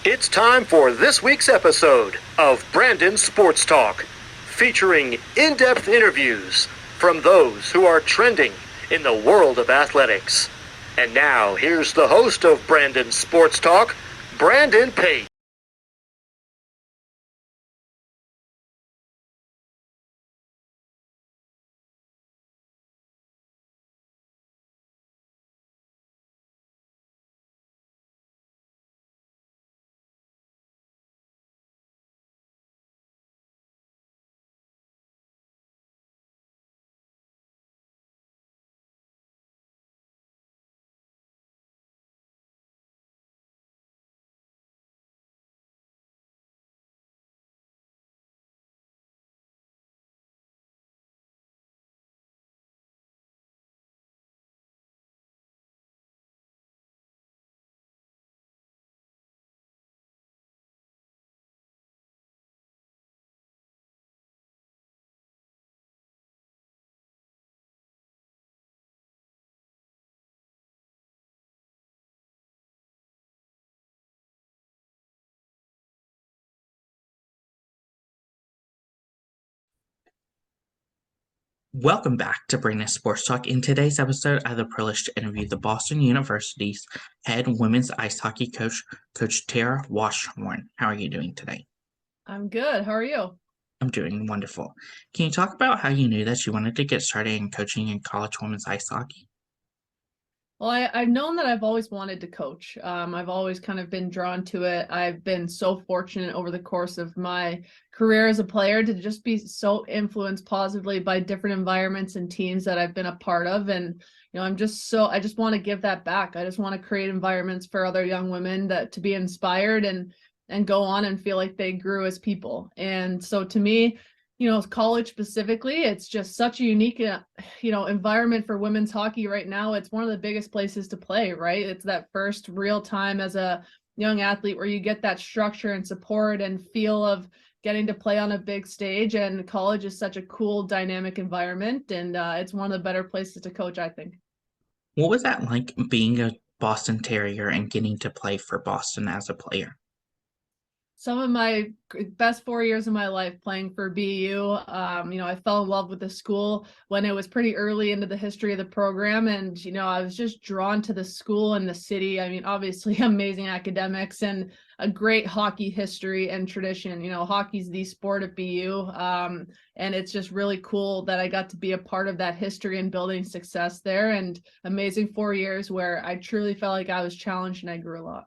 It's time for this week's episode of Brandon Sports Talk, featuring in-depth interviews from those who are trending in the world of athletics. And now, here's the host of Brandon Sports Talk, Brandon Pate. Welcome back to Brandon Sports Talk. In today's episode, I have the privilege to interview the Boston University's head women's ice hockey coach, Coach Tara Watchhorn. How are you doing today? I'm good. How are you? I'm doing wonderful. Can you talk about how you knew that you wanted to get started in coaching in college women's ice hockey? Well, I've known that I've always wanted to coach. I've always kind of been drawn to it. I've been so fortunate over the course of my career as a player to just be so influenced positively by different environments and teams that I've been a part of. And, I just want to give that back. I just want to create environments for other young women to be inspired and go on and feel like they grew as people. And so to me, college specifically, it's just such a unique, environment for women's hockey right now. It's one of the biggest places to play, right? It's that first real time as a young athlete where you get that structure and support and feel of getting to play on a big stage. And college is such a cool, dynamic environment. And it's one of the better places to coach, I think. What was that like being a Boston Terrier and getting to play for Boston as a player? Some of my best 4 years of my life playing for BU. I fell in love with the school when it was pretty early into the history of the program. And, I was just drawn to the school and the city. I mean, obviously amazing academics and a great hockey history and tradition. Hockey's the sport at BU. And it's just really cool that I got to be a part of that history and building success there. And amazing 4 years where I truly felt like I was challenged and I grew a lot.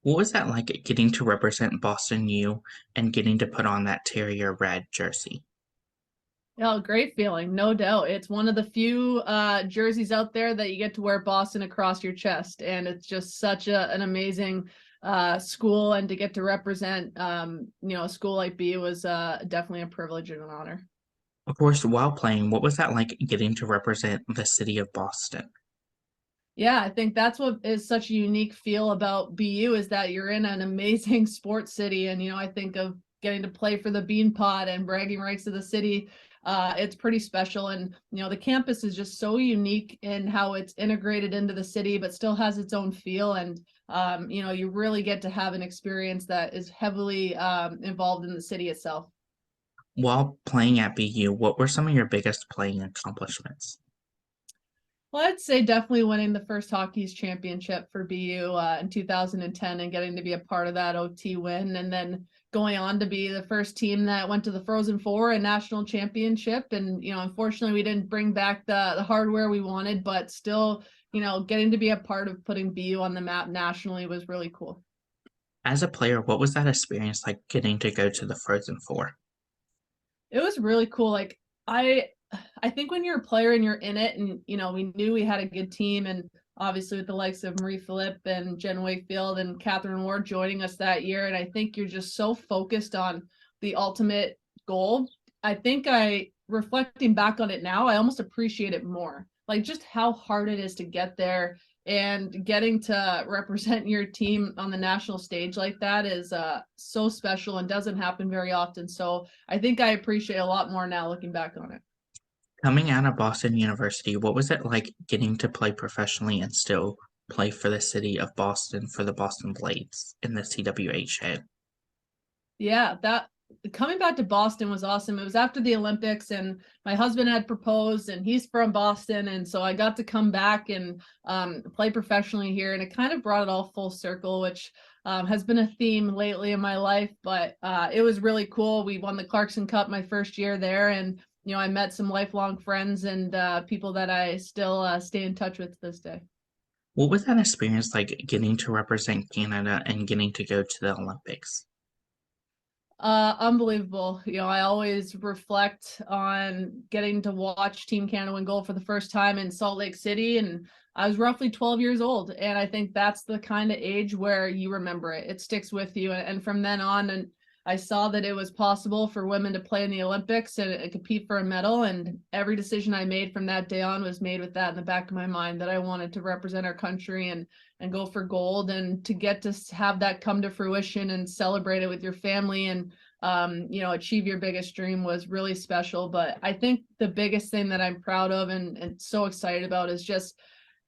What was that like getting to represent Boston U and getting to put on that Terrier red jersey? Yeah, great feeling, no doubt. It's one of the few jerseys out there that you get to wear Boston across your chest, and it's just such an amazing school, and to get to represent a school like BU was definitely a privilege and an honor. Of course, while playing, what was that like getting to represent the city of Boston? Yeah, I think that's what is such a unique feel about BU is that you're in an amazing sports city. And, I think of getting to play for the Bean Pod and bragging rights of the city. It's pretty special. And, the campus is just so unique in how it's integrated into the city, but still has its own feel. And, you really get to have an experience that is heavily involved in the city itself. While playing at BU, what were some of your biggest playing accomplishments? Well, I'd say definitely winning the first Hockey's championship for BU in 2010 and getting to be a part of that OT win, and then going on to be the first team that went to the Frozen Four and national championship. And, unfortunately, we didn't bring back the hardware we wanted, but still, getting to be a part of putting BU on the map nationally was really cool. As a player, what was that experience like getting to go to the Frozen Four? It was really cool. Like I think when you're a player and you're in it, and we knew we had a good team, and obviously with the likes of Marie Philippe and Jen Wakefield and Catherine Ward joining us that year, and I think you're just so focused on the ultimate goal. I think reflecting back on it now, I almost appreciate it more. Like just how hard it is to get there, and getting to represent your team on the national stage like that is so special and doesn't happen very often. So I think I appreciate a lot more now looking back on it. Coming out of Boston University, what was it like getting to play professionally and still play for the city of Boston for the Boston Blades in the CWH head? Yeah, that coming back to Boston was awesome. It was after the Olympics, and my husband had proposed, and he's from Boston, and so I got to come back and play professionally here, and it kind of brought it all full circle, which has been a theme lately in my life. But it was really cool. We won the Clarkson Cup my first year there, and I met some lifelong friends and people that I still stay in touch with to this day. What was that experience like getting to represent Canada and getting to go to the Olympics? Unbelievable. I always reflect on getting to watch Team Canada win gold for the first time in Salt Lake City, and I was roughly 12 years old, and I think that's the kind of age where you remember it. It sticks with you, and from then on, and I saw that it was possible for women to play in the Olympics and compete for a medal, and every decision I made from that day on was made with that in the back of my mind, that I wanted to represent our country and go for gold, and to get to have that come to fruition and celebrate it with your family and achieve your biggest dream was really special. But I think the biggest thing that I'm proud of and so excited about is just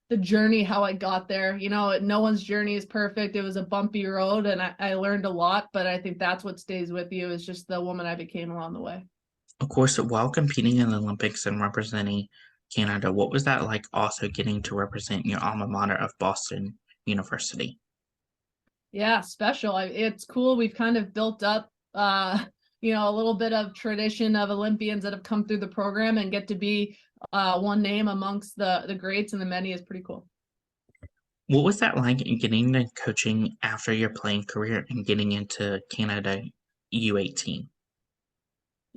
the journey, how I got there. No one's journey is perfect. It was a bumpy road, and I learned a lot, but I think that's what stays with you, is just the woman I became along the way. Of course, while competing in the Olympics and representing Canada, what was that like also getting to represent your alma mater of Boston University? Yeah, special. It's cool. We've kind of built up, a little bit of tradition of Olympians that have come through the program, and get to be one name amongst the greats and the many is pretty cool. What was that like getting into coaching after your playing career and getting into Canada U18?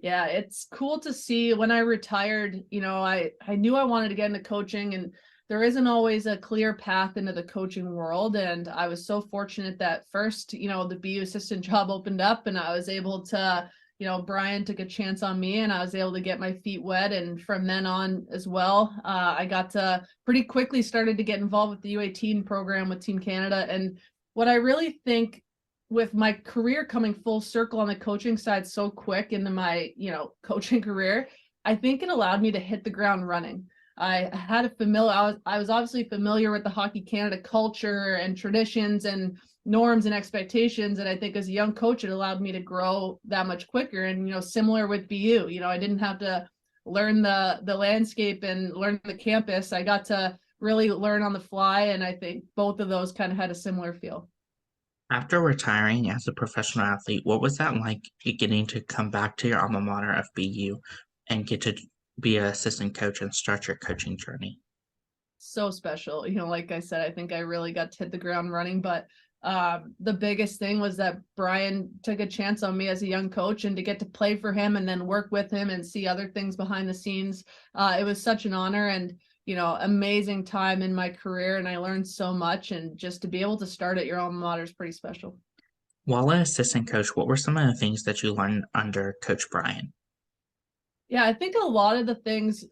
Yeah, it's cool to see. When I retired, I knew I wanted to get into coaching, and there isn't always a clear path into the coaching world. And I was so fortunate that first, the BU assistant job opened up, and I was able to, Brian took a chance on me, and I was able to get my feet wet. And from then on as well, I got to pretty quickly started to get involved with the U18 program with Team Canada. And what I really think, with my career coming full circle on the coaching side so quick into my, coaching career, I think it allowed me to hit the ground running. I was obviously familiar with the Hockey Canada culture and traditions and norms and expectations. And I think as a young coach, it allowed me to grow that much quicker. And, similar with BU, I didn't have to learn the landscape and learn the campus. I got to really learn on the fly. And I think both of those kind of had a similar feel. After retiring as a professional athlete, what was that like getting to come back to your alma mater of BU and get to be an assistant coach and start your coaching journey? So special. Like I said, I think I really got to hit the ground running, but the biggest thing was that Brian took a chance on me as a young coach, and to get to play for him and then work with him and see other things behind the scenes. It was such an honor, and amazing time in my career, and I learned so much, and just to be able to start at your alma mater is pretty special. While an assistant coach, what were some of the things that you learned under Coach Brian? Yeah, I think a lot of the things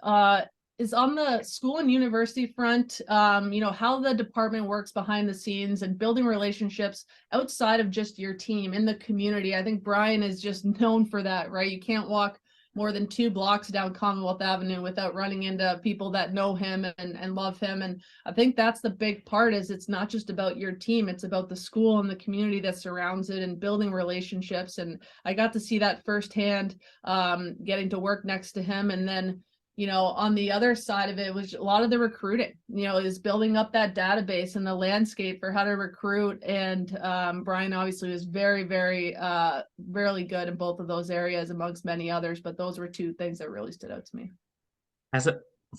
is on the school and university front, how the department works behind the scenes and building relationships outside of just your team in the community. I think Brian is just known for that, right? You can't walk more than 2 blocks down Commonwealth Avenue without running into people that know him and love him. And I think that's the big part, is it's not just about your team, it's about the school and the community that surrounds it and building relationships. And I got to see that firsthand, getting to work next to him. And then on the other side of it was a lot of the recruiting, is building up that database and the landscape for how to recruit. And Brian obviously was very, very, really good in both of those areas amongst many others. But those were 2 things that really stood out to me.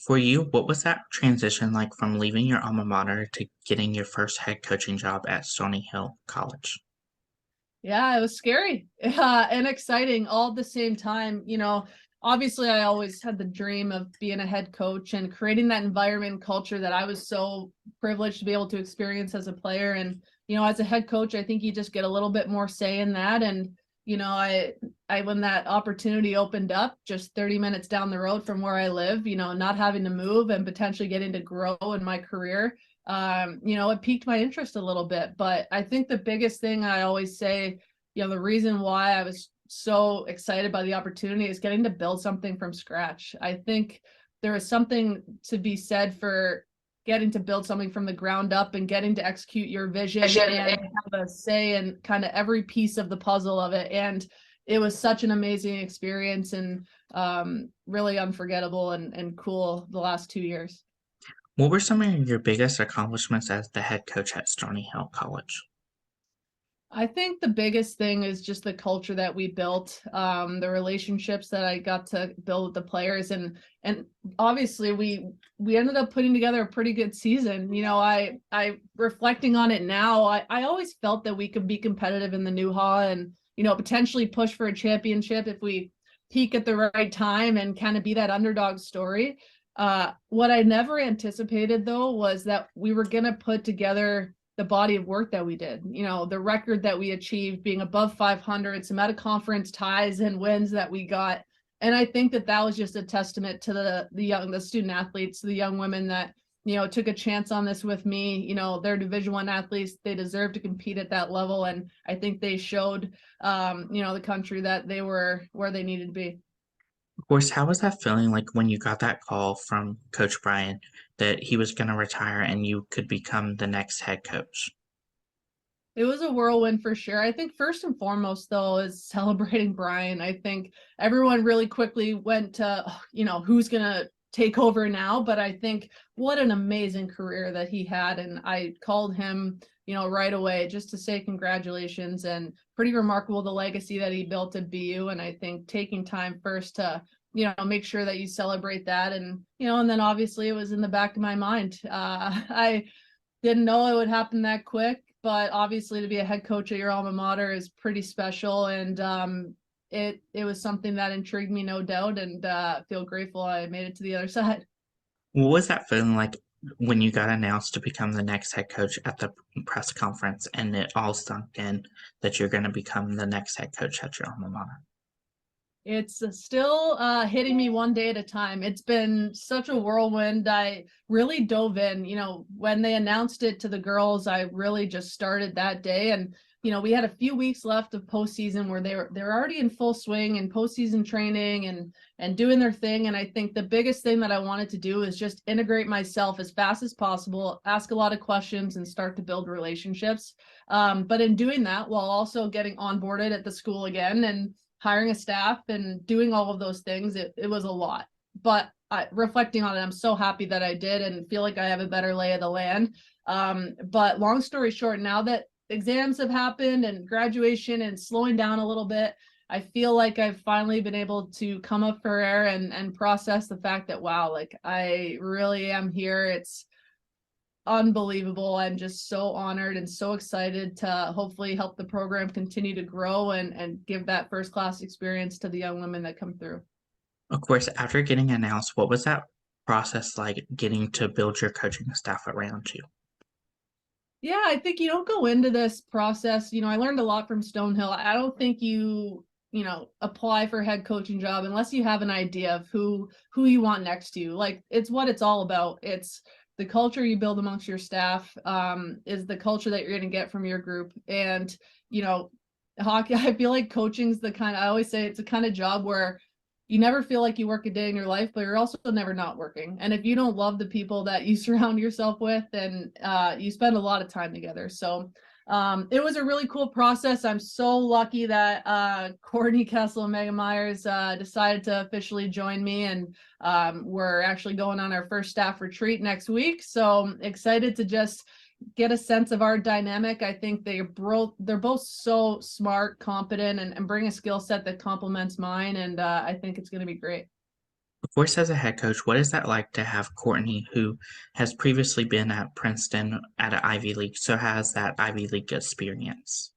For you, what was that transition like from leaving your alma mater to getting your first head coaching job at Stony Hill College? Yeah, it was scary and exciting all at the same time. Obviously I always had the dream of being a head coach and creating that environment and culture that I was so privileged to be able to experience as a player. And, as a head coach, I think you just get a little bit more say in that. And, I when that opportunity opened up just 30 minutes down the road from where I live, not having to move and potentially getting to grow in my career, it piqued my interest a little bit. But I think the biggest thing I always say, the reason why I was so excited by the opportunity is getting to build something from scratch. I think there is something to be said for getting to build something from the ground up and getting to execute your vision and have a say in kind of every piece of the puzzle of it. And it was such an amazing experience and really unforgettable and cool the last 2 years. What were some of your biggest accomplishments as the head coach at Stony Hill College? I think the biggest thing is just the culture that we built, the relationships that I got to build with the players, and obviously we ended up putting together a pretty good season. You know, I reflecting on it now, I always felt that we could be competitive in the Newha and, you know, potentially push for a championship if we peak at the right time and kind of be that underdog story. What I never anticipated though was that we were gonna put together the body of work that we did, you know, the record that we achieved being above 500, some out of conference ties and wins that we got. And I think that that was just a testament to the student athletes, the young women that, you know, took a chance on this with me. You know, they're Division I athletes. They deserve to compete at that level. And I think they showed, you know, the country that they were where they needed to be. Of course, how was that feeling like when you got that call from Coach Brian that he was going to retire and you could become the next head coach? It was a whirlwind for sure. I think first and foremost, though, is celebrating Brian. I think everyone really quickly went to, you know, who's going to take over now. But I think what an amazing career that he had. And I called him, you know, right away just to say congratulations and pretty remarkable the legacy that he built at BU. And I think taking time first to, you know, make sure that you celebrate that. And, you know, and then obviously it was in the back of my mind. I didn't know it would happen that quick, but obviously to be a head coach at your alma mater is pretty special. And it was something that intrigued me, no doubt, and feel grateful I made it to the other side. What was that feeling like when you got announced to become the next head coach at the press conference and it all sunk in that you're going to become the next head coach at your alma mater? It's still hitting me one day at a time. It's been such a whirlwind. I really dove in, you know, when they announced it to the girls, I really just started that day. And, you know, we had a few weeks left of postseason where they're already in full swing and postseason training and doing their thing. And I think the biggest thing that I wanted to do is just integrate myself as fast as possible, ask a lot of questions and start to build relationships. But in doing that, while also getting onboarded at the school again and hiring a staff and doing all of those things, it was a lot. But reflecting on it, I'm so happy that I did and feel like I have a better lay of the land. But long story short, now that exams have happened and graduation and slowing down a little bit, I feel like I've finally been able to come up for air and process the fact that, wow, like I really am here. It's unbelievable. I'm just so honored and so excited to hopefully help the program continue to grow and give that first class experience to the young women that come through. Of course, after getting announced, what was that process like getting to build your coaching staff around you? Yeah, I think you don't go into this process. You know, I learned a lot from Stonehill. I don't think you know, apply for a head coaching job unless you have an idea of who you want next to you. Like it's what it's all about. It's the culture you build amongst your staff, is the culture that you're going to get from your group. And, you know, hockey, I feel like coaching's the kind of, I always say it's a kind of job where you never feel like you work a day in your life, but you're also never not working. And if you don't love the people that you surround yourself with, then you spend a lot of time together. So it was a really cool process. I'm so lucky that Courtney Kessel and Megan Myers decided to officially join me, and we're actually going on our first staff retreat next week. So excited to just get a sense of our dynamic. I think they're both so smart, competent, and bring a skill set that complements mine. And I think it's going to be great. Of course, as a head coach, what is that like to have Courtney, who has previously been at Princeton at an Ivy League, so has that Ivy League experience?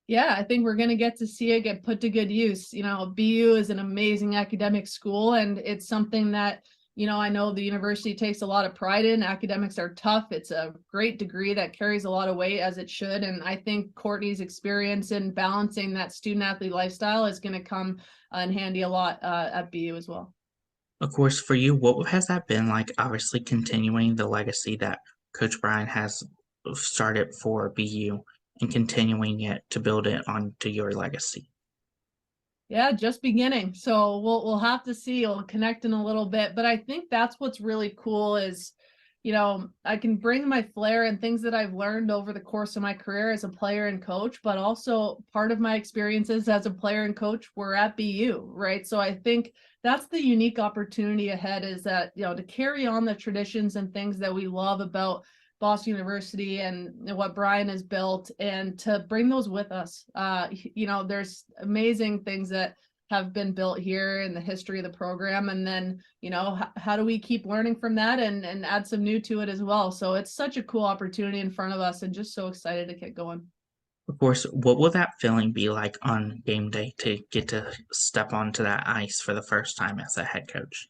Yeah, I think we're going to get to see it get put to good use. You know, BU is an amazing academic school, and it's something that, you know, I know the university takes a lot of pride in. Academics are tough. It's a great degree that carries a lot of weight, as it should. And I think Courtney's experience in balancing that student athlete lifestyle is going to come in handy a lot at BU as well. Of course, for you, what has that been like? Obviously, continuing the legacy that Coach Brian has started for BU and continuing it to build it onto your legacy. Yeah, just beginning. So we'll have to see. We'll connect in a little bit, but I think that's what's really cool is I can bring my flair and things that I've learned over the course of my career as a player and coach, but also part of my experiences as a player and coach were at BU, right? So I think that's the unique opportunity ahead, is that, to carry on the traditions and things that we love about Boston University and what Brian has built, and to bring those with us. There's amazing things that have been built here in the history of the program, and then how do we keep learning from that and add some new to it as well. So it's such a cool opportunity in front of us, and just so excited to get going. Of course, what will that feeling be like on game day to get to step onto that ice for the first time as a head coach?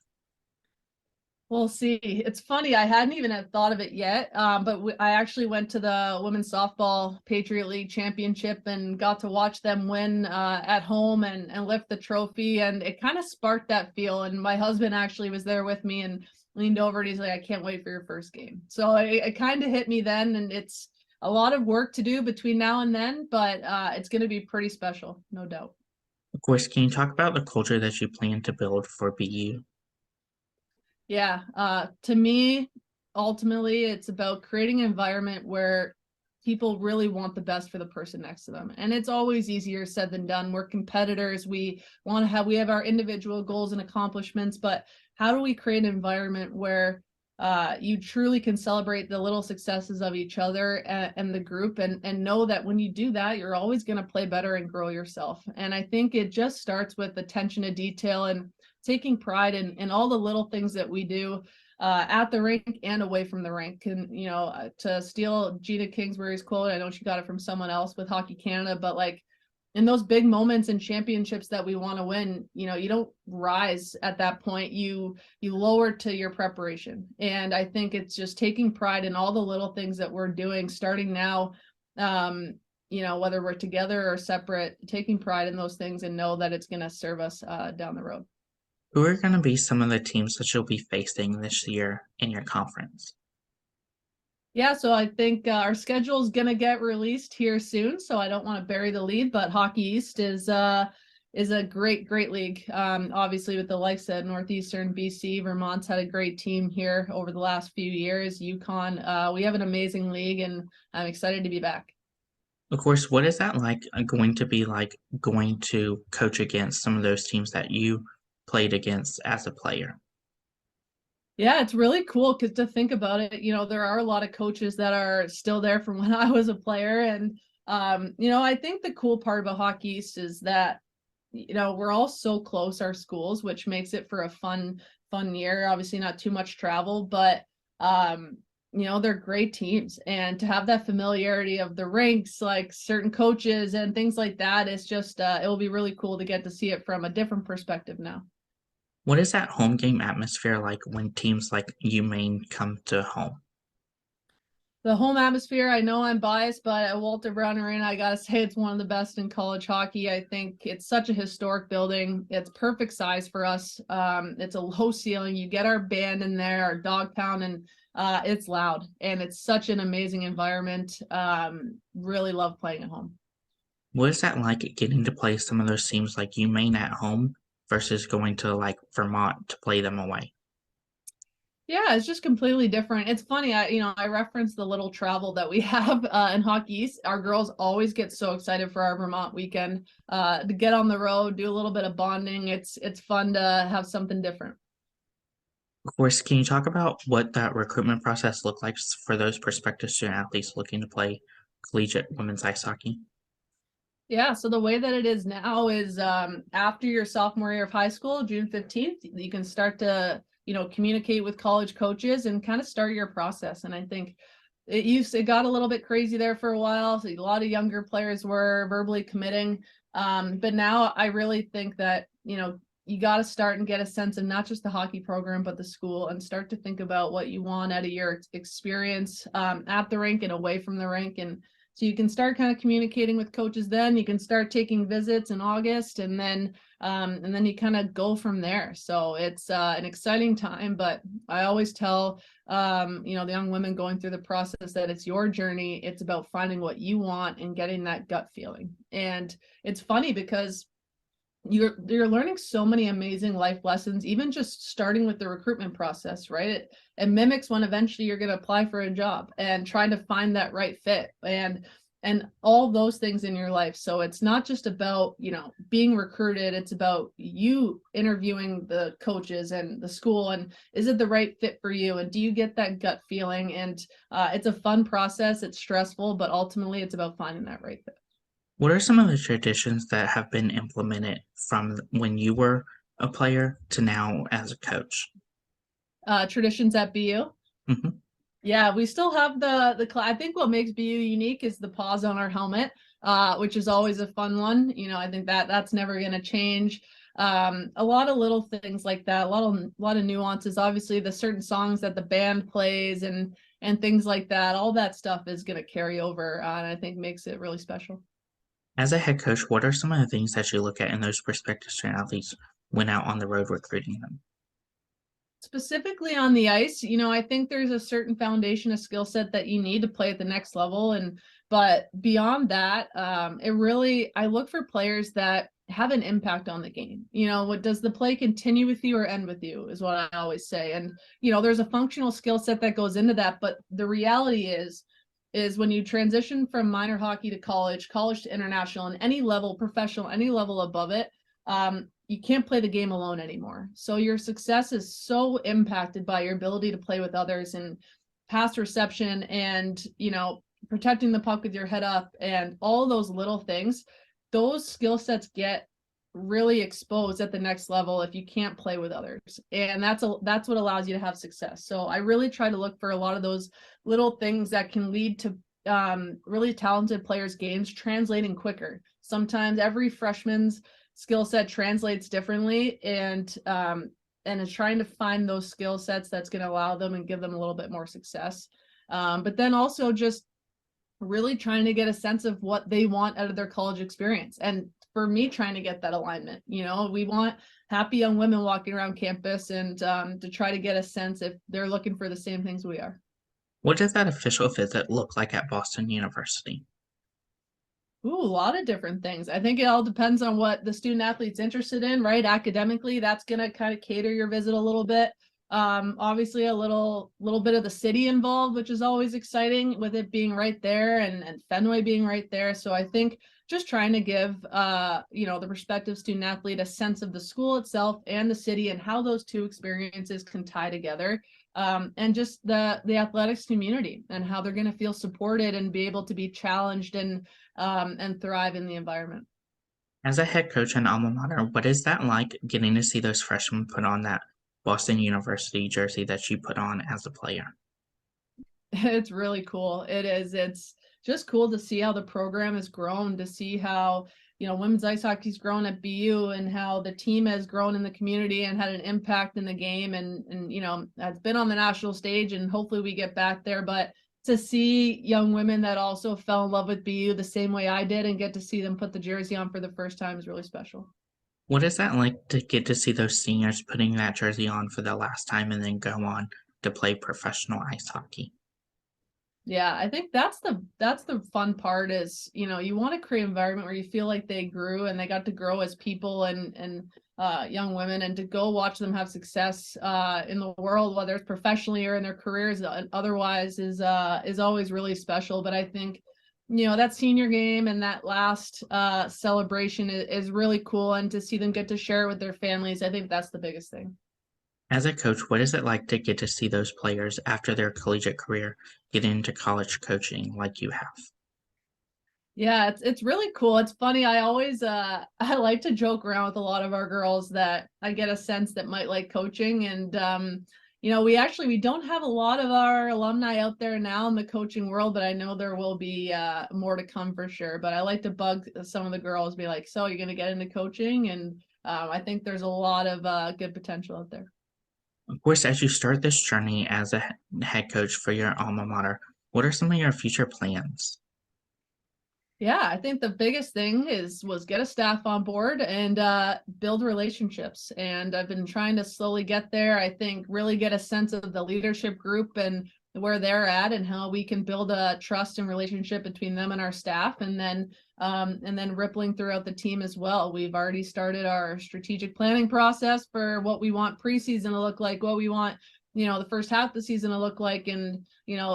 We'll see. It's funny, I hadn't even had thought of it yet, but I actually went to the women's softball Patriot League championship and got to watch them win at home and lift the trophy, and it kind of sparked that feel. And my husband actually was there with me and leaned over and he's like, I can't wait for your first game. So it kind of hit me then, and it's a lot of work to do between now and then, but it's going to be pretty special, no doubt. Of course, can you talk about the culture that you plan to build for BU? Yeah, to me, ultimately, it's about creating an environment where people really want the best for the person next to them. And it's always easier said than done. We're competitors. We have our individual goals and accomplishments, but how do we create an environment where you truly can celebrate the little successes of each other and the group, and know that when you do that, you're always going to play better and grow yourself. And I think it just starts with attention to detail and taking pride in all the little things that we do at the rink and away from the rink. And, to steal Gina Kingsbury's quote, I know she got it from someone else with Hockey Canada, but like in those big moments and championships that we want to win, you don't rise at that point. You lower to your preparation. And I think it's just taking pride in all the little things that we're doing starting now, whether we're together or separate, taking pride in those things and know that it's going to serve us down the road. Who are going to be some of the teams that you'll be facing this year in your conference? Yeah, so I think our schedule is going to get released here soon, so I don't want to bury the lead, but Hockey East is a great league. Obviously, with the likes of Northeastern, BC, Vermont's had a great team here over the last few years. UConn, we have an amazing league, and I'm excited to be back. Of course, what is that going to be like going to coach against some of those teams that you played against as a player? Yeah, it's really cool because to think about it, there are a lot of coaches that are still there from when I was a player. And, I think the cool part about Hockey East is that, we're all so close, our schools, which makes it for a fun year. Obviously not too much travel, but, they're great teams. And to have that familiarity of the rinks, like certain coaches and things like that, is just, it will be really cool to get to see it from a different perspective now. What is that home game atmosphere like when teams like UMaine come to home? The home atmosphere, I know I'm biased, but at Walter Brown Arena, I gotta say it's one of the best in college hockey. I think it's such a historic building. It's perfect size for us. It's a low ceiling. You get our band in there, our dog pound, and it's loud. And it's such an amazing environment. Really love playing at home. What is that like getting to play some of those teams like UMaine at home versus going to like Vermont to play them away? Yeah, it's just completely different. It's funny, I reference the little travel that we have in Hockey East. Our girls always get so excited for our Vermont weekend to get on the road, do a little bit of bonding. It's fun to have something different. Of course, can you talk about what that recruitment process looked like for those prospective student athletes looking to play collegiate women's ice hockey? Yeah, so the way that it is now is after your sophomore year of high school, June 15th, you can start to, communicate with college coaches and kind of start your process. And I think it got a little bit crazy there for a while. So a lot of younger players were verbally committing. But now I really think that, you got to start and get a sense of not just the hockey program, but the school, and start to think about what you want out of your experience at the rink and away from the rink. And so you can start kind of communicating with coaches then. You can start taking visits in August, and then you kind of go from there. So it's an exciting time, but I always tell the young women going through the process that it's your journey. It's about finding what you want and getting that gut feeling. And it's funny because you're learning so many amazing life lessons, even just starting with the recruitment process, right? It mimics when eventually you're going to apply for a job and trying to find that right fit and all those things in your life. So it's not just about, being recruited, it's about you interviewing the coaches and the school, and is it the right fit for you, and do you get that gut feeling? And it's a fun process, it's stressful, but ultimately it's about finding that right fit. What are some of the traditions that have been implemented from when you were a player to now as a coach? Traditions at BU. Mhm. Yeah, we still have I think what makes BU unique is the pause on our helmet, which is always a fun one. I think that's never going to change. A lot of little things like that, a lot of nuances. Obviously, the certain songs that the band plays and things like that, all that stuff is going to carry over, and I think makes it really special. As a head coach, what are some of the things that you look at in those prospective student athletes when out on the road recruiting them? Specifically on the ice, I think there's a certain foundation of skill set that you need to play at the next level. But beyond that, I look for players that have an impact on the game. What does the play continue with you or end with you is what I always say. And, there's a functional skill set that goes into that. But the reality is when you transition from minor hockey to college to international, and any level, professional, any level above it, you can't play the game alone anymore. So your success is so impacted by your ability to play with others and pass reception and, protecting the puck with your head up and all those little things. Those skill sets get really exposed at the next level if you can't play with others. And that's what allows you to have success. So I really try to look for a lot of those little things that can lead to really talented players' games translating quicker. Sometimes every freshman's skill set translates differently, and is trying to find those skill sets that's going to allow them and give them a little bit more success. But then also just really trying to get a sense of what they want out of their college experience. And for me, trying to get that alignment, we want happy young women walking around campus, and to try to get a sense if they're looking for the same things we are. What does that official visit look like at Boston University? Ooh, a lot of different things. I think it all depends on what the student athlete's interested in, right? Academically, that's going to kind of cater your visit a little bit. Obviously a little bit of the city involved, which is always exciting with it being right there and Fenway being right there. So I think just trying to give, the prospective student athlete a sense of the school itself and the city and how those two experiences can tie together. And just the athletics community and how they're going to feel supported and be able to be challenged and thrive in the environment. As a head coach and alma mater, what is that like getting to see those freshmen put on that Boston University jersey that you put on as a player? It's really cool. It is. It's just cool to see how the program has grown, to see how, women's ice hockey's grown at BU and how the team has grown in the community and had an impact in the game. And it's been on the national stage, and hopefully we get back there. But to see young women that also fell in love with BU the same way I did and get to see them put the jersey on for the first time is really special. What is that like to get to see those seniors putting that jersey on for the last time and then go on to play professional ice hockey? Yeah, I think that's the fun part is, you want to create an environment where you feel like they grew and they got to grow as people and young women, and to go watch them have success in the world, whether it's professionally or in their careers otherwise, is always really special. But I think, that senior game and that last celebration is really cool, and to see them get to share it with their families, I think that's the biggest thing. As a coach, what is it like to get to see those players after their collegiate career get into college coaching like you have? Yeah, it's really cool. It's funny. I always I like to joke around with a lot of our girls that I get a sense that might like coaching. And we don't have a lot of our alumni out there now in the coaching world, but I know there will be more to come for sure. But I like to bug some of the girls, be like, so you're gonna get into coaching? And I think there's a lot of good potential out there. Of course, as you start this journey as a head coach for your alma mater, what are some of your future plans? Yeah, I think the biggest thing was get a staff on board and build relationships. And I've been trying to slowly get there. I think really get a sense of the leadership group and where they're at and how we can build a trust and relationship between them and our staff, and then rippling throughout the team as well. We've already started our strategic planning process for what we want preseason to look like, what we want, the first half of the season to look like, and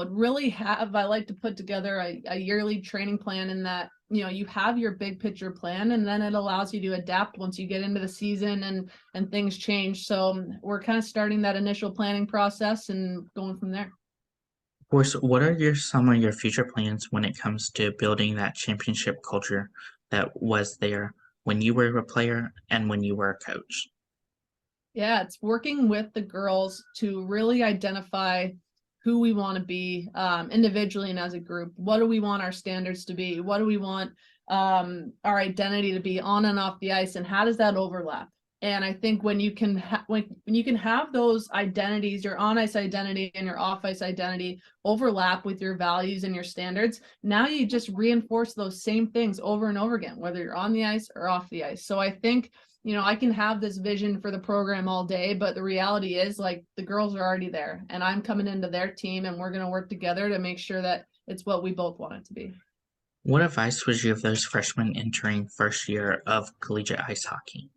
really I like to put together a yearly training plan in that you have your big picture plan, and then it allows you to adapt once you get into the season and things change. So we're kind of starting that initial planning process and going from there. Of course, what are some of your future plans when it comes to building that championship culture that was there when you were a player and when you were a coach? Yeah, it's working with the girls to really identify who we want to be individually and as a group. What do we want our standards to be? What do we want our identity to be on and off the ice? And how does that overlap? And I think when you can when you can have those identities, your on ice identity and your off ice identity overlap with your values and your standards, now you just reinforce those same things over and over again, whether you're on the ice or off the ice. So I think I can have this vision for the program all day, but the reality is, like, the girls are already there and I'm coming into their team and we're going to work together to make sure that it's what we both want it to be. What advice would you give those freshmen entering first year of collegiate ice hockey?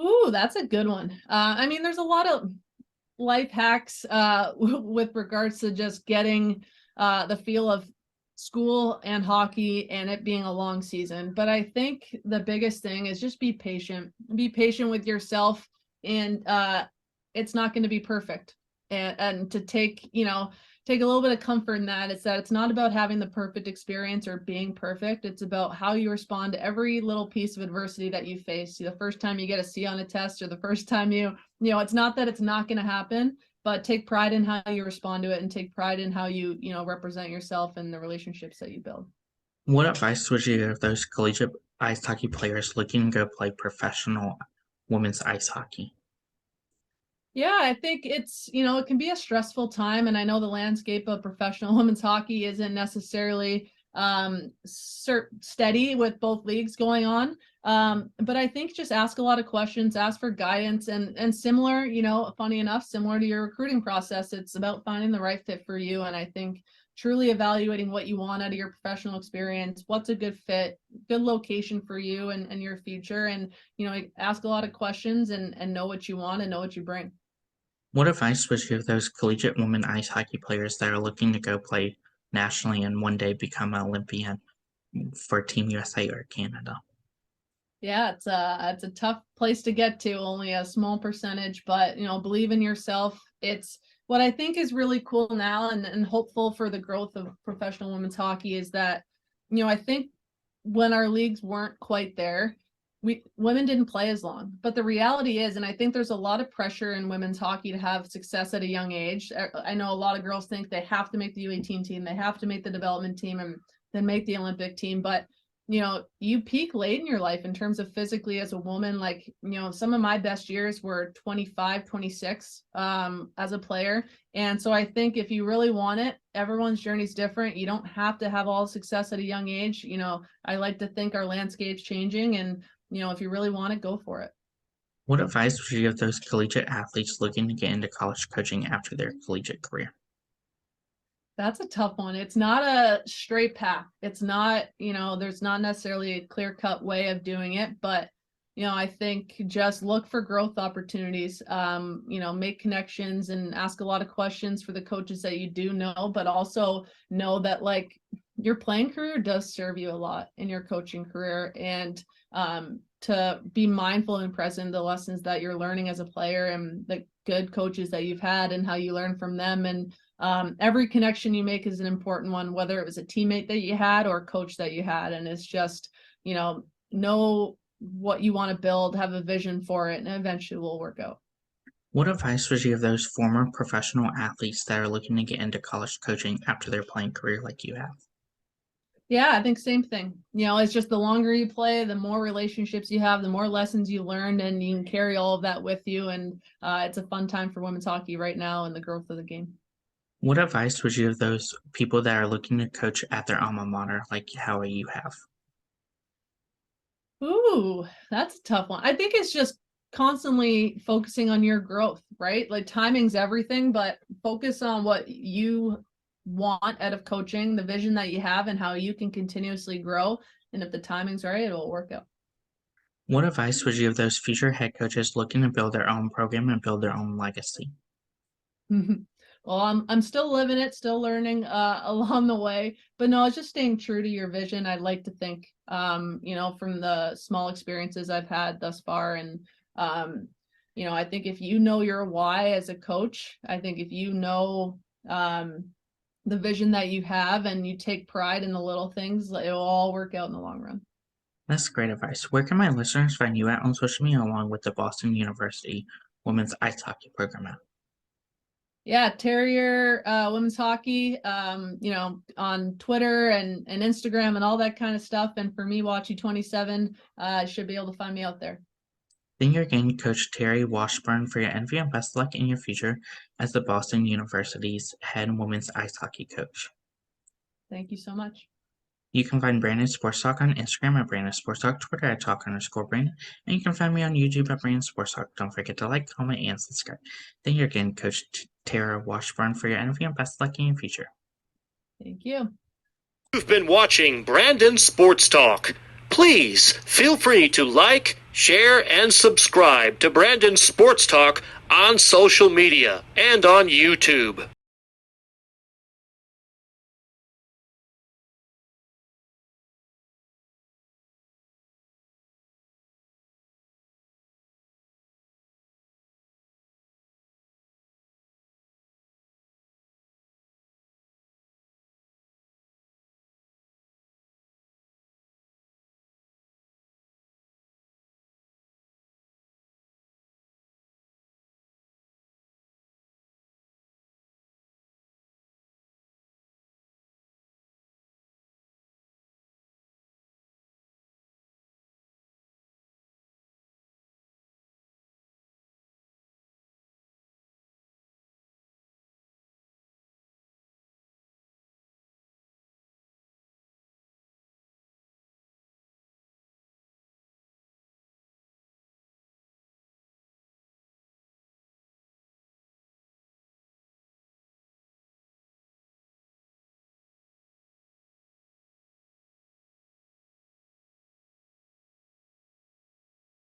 Ooh, that's a good one. I mean, there's a lot of life hacks with regards to just getting the feel of school and hockey and it being a long season. But I think the biggest thing is just be patient. Be patient with yourself, and it's not going to be perfect. And to take a little bit of comfort in that, it's that it's not about having the perfect experience or being perfect. It's about how you respond to every little piece of adversity that you face. The first time you get a C on a test, or the first time it's not that it's not going to happen, but take pride in how you respond to it, and take pride in how you represent yourself and the relationships that you build. What advice would you give those collegiate ice hockey players looking to go play professional women's ice hockey? Yeah, I think it's, it can be a stressful time. And I know the landscape of professional women's hockey isn't necessarily steady with both leagues going on. But I think just ask a lot of questions, ask for guidance, and similar, funny enough, similar to your recruiting process, it's about finding the right fit for you. And I think truly evaluating what you want out of your professional experience, what's a good fit, good location for you and your future. And, ask a lot of questions and know what you want and know what you bring. What advice would you give those collegiate women ice hockey players that are looking to go play nationally and one day become an Olympian for Team USA or Canada? Yeah, it's a tough place to get to, only a small percentage, but believe in yourself. It's what I think is really cool now and hopeful for the growth of professional women's hockey is that, I think when our leagues weren't quite there, women didn't play as long. But the reality is, and I think there's a lot of pressure in women's hockey to have success at a young age. I know a lot of girls think they have to make the U18 team, they have to make the development team, and then make the Olympic team. But you peak late in your life in terms of physically as a woman. Like, some of my best years were 25, 26 as a player. And so I think if you really want it, everyone's journey is different. You don't have to have all success at a young age. I like to think our landscape's changing, and if you really want it, go for it. What advice would you give those collegiate athletes looking to get into college coaching after their collegiate career? That's a tough one. It's not a straight path. It's not, there's not necessarily a clear-cut way of doing it, but I think just look for growth opportunities, make connections and ask a lot of questions for the coaches that you do know, but also know that, like, your playing career does serve you a lot in your coaching career, and to be mindful and present the lessons that you're learning as a player and the good coaches that you've had and how you learn from them. And every connection you make is an important one, whether it was a teammate that you had or a coach that you had. And it's just, know what you want to build, have a vision for it, and eventually will work out. What advice would you give those former professional athletes that are looking to get into college coaching after their playing career like you have? Yeah, I think same thing. It's just the longer you play, the more relationships you have, the more lessons you learn, and you can carry all of that with you. And it's a fun time for women's hockey right now and the growth of the game. What advice would you give those people that are looking to coach at their alma mater like how you have? Ooh, that's a tough one. I think it's just constantly focusing on your growth, right? Like timing's everything, but focus on what you want out of coaching, the vision that you have, and how you can continuously grow. And if the timing's right, it'll work out. What advice would you give those future head coaches looking to build their own program and build their own legacy? Well, I'm still living it, still learning along the way, but no, it's just staying true to your vision. I'd like to think, you know, from the small experiences I've had thus far, and you know, I think if you know your why as a coach, I think if you know the vision that you have and you take pride in the little things, it'll all work out in the long run. That's great advice. Where can my listeners find you at on social media along with the Boston University women's ice hockey program at? Yeah, Terrier women's hockey, you know, on Twitter and Instagram and all that kind of stuff. And for me, Watchy27, should be able to find me out there. Thank you again, Coach Tara Watchhorn, for your interview and best luck in your future as the Boston University's head women's ice hockey coach. Thank you so much. You can find Brandon Sports Talk on Instagram at Brandon Sports Talk, Twitter at Talk_Brandon, and you can find me on YouTube at Brandon Sports Talk. Don't forget to like, comment, and subscribe. Thank you again, Coach Tara Watchhorn, for your interview and best luck in your future. Thank you. You've been watching Brandon Sports Talk. Please feel free to like, share, and subscribe to Brandon Sports Talk on social media and on YouTube.